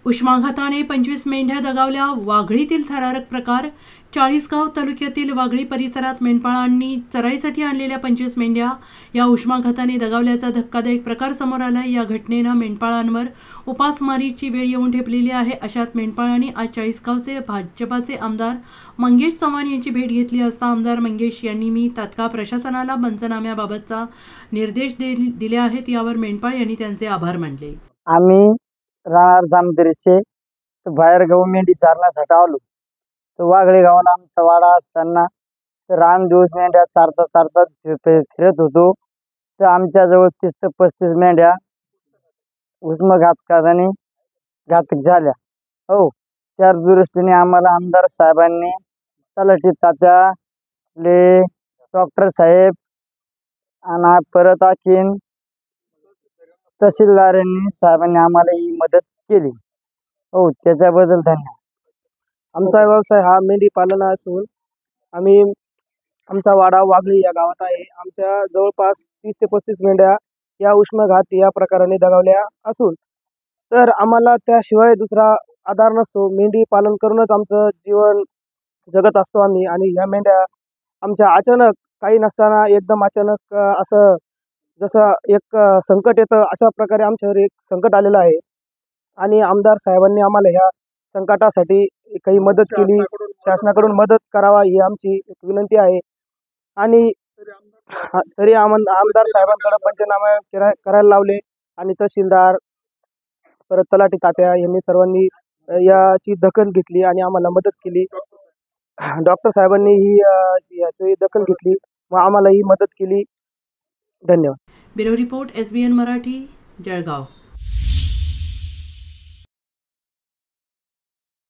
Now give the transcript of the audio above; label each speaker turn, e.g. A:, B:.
A: उष्माघाताने 25 मेंढ्या दगावल्या. वाघळीतील थरारक प्रकार. चाळीसगाव तालुक्यातील वाघळी परिसरात मेंढपाळांनी चराईसाठी आणलेल्या 25 मेंढ्या या उष्माघाताने दगावल्याचा धक्कादायक प्रकार समोर आला. या घटनेनं मेंढपाळांवर उपासमारीची वेळ येऊन ठेपलेली आहे. अशात मेंढपाळांनी आज चाळीसगावचे भाजपाचे आमदार मंगेश चव्हाण यांची भेट घेतली असता आमदार मंगेश यांनी मी तात्काळ प्रशासनाला पंचनाम्याबाबतचा निर्देश दिले आहेत. यावर मेंढपाळ यांनी त्यांचे आभार मानले.
B: आम्ही राहणार जामदरीचे बाहेर गाव मेंढी चारण्यासाठी आलो. तर वाघळे गावाला आमचा वाडा असताना रान दिवस मेंढ्या चारतात फिरत होतो. तर आमच्या जवळ 30 ते 35 मेंढ्या उष्माघाताने घातक झाल्या. हो, त्या दृष्टीने आम्हाला आमदार साहेबांनी, तलाठी तात्याले, डॉक्टर साहेब आणि परत आणखीन तहसीलदारांनी साहेबांनी आम्हाला ही मदत केली. हो, त्याच्याबद्दल धन्यवाद.
C: आमचा व्यवसाय हा मेंढी पालन असून आम्ही आमचा वाडा वाघळी या गावात आहे. आमच्या जवळपास 30 ते 35 मेंढ्या या उष्माघात या प्रकाराने दगावल्या असून तर आम्हाला त्याशिवाय दुसरा आधार नसतो. मेंढी पालन करूनच आमचं जीवन जगत असतो आम्ही. आणि ह्या मेंढ्या आमच्या अचानक काही नसताना एकदम अचानक असं जसं एक संकट येतं अशा प्रकारे आमच्यावर एक संकट आलेलं आहे. आणि आमदार साहेबांनी आम्हाला ह्या संकटासाठी काही मदत केली. शासनाकडून मदत करावा ही आमची एक विनंती आहे. आणि तरी आमदार साहेबांकडे पंचनामे करायला लावले आणि तहसीलदार परत तलाठी तात्या यांनी सर्वांनी याची दखल घेतली आणि आम्हाला मदत केली. डॉक्टर साहेबांनी ही याची दखल घेतली व आम्हाला ही मदत केली. धन्यवाद.
A: Bureau report SBN Marathi, Jalgaon.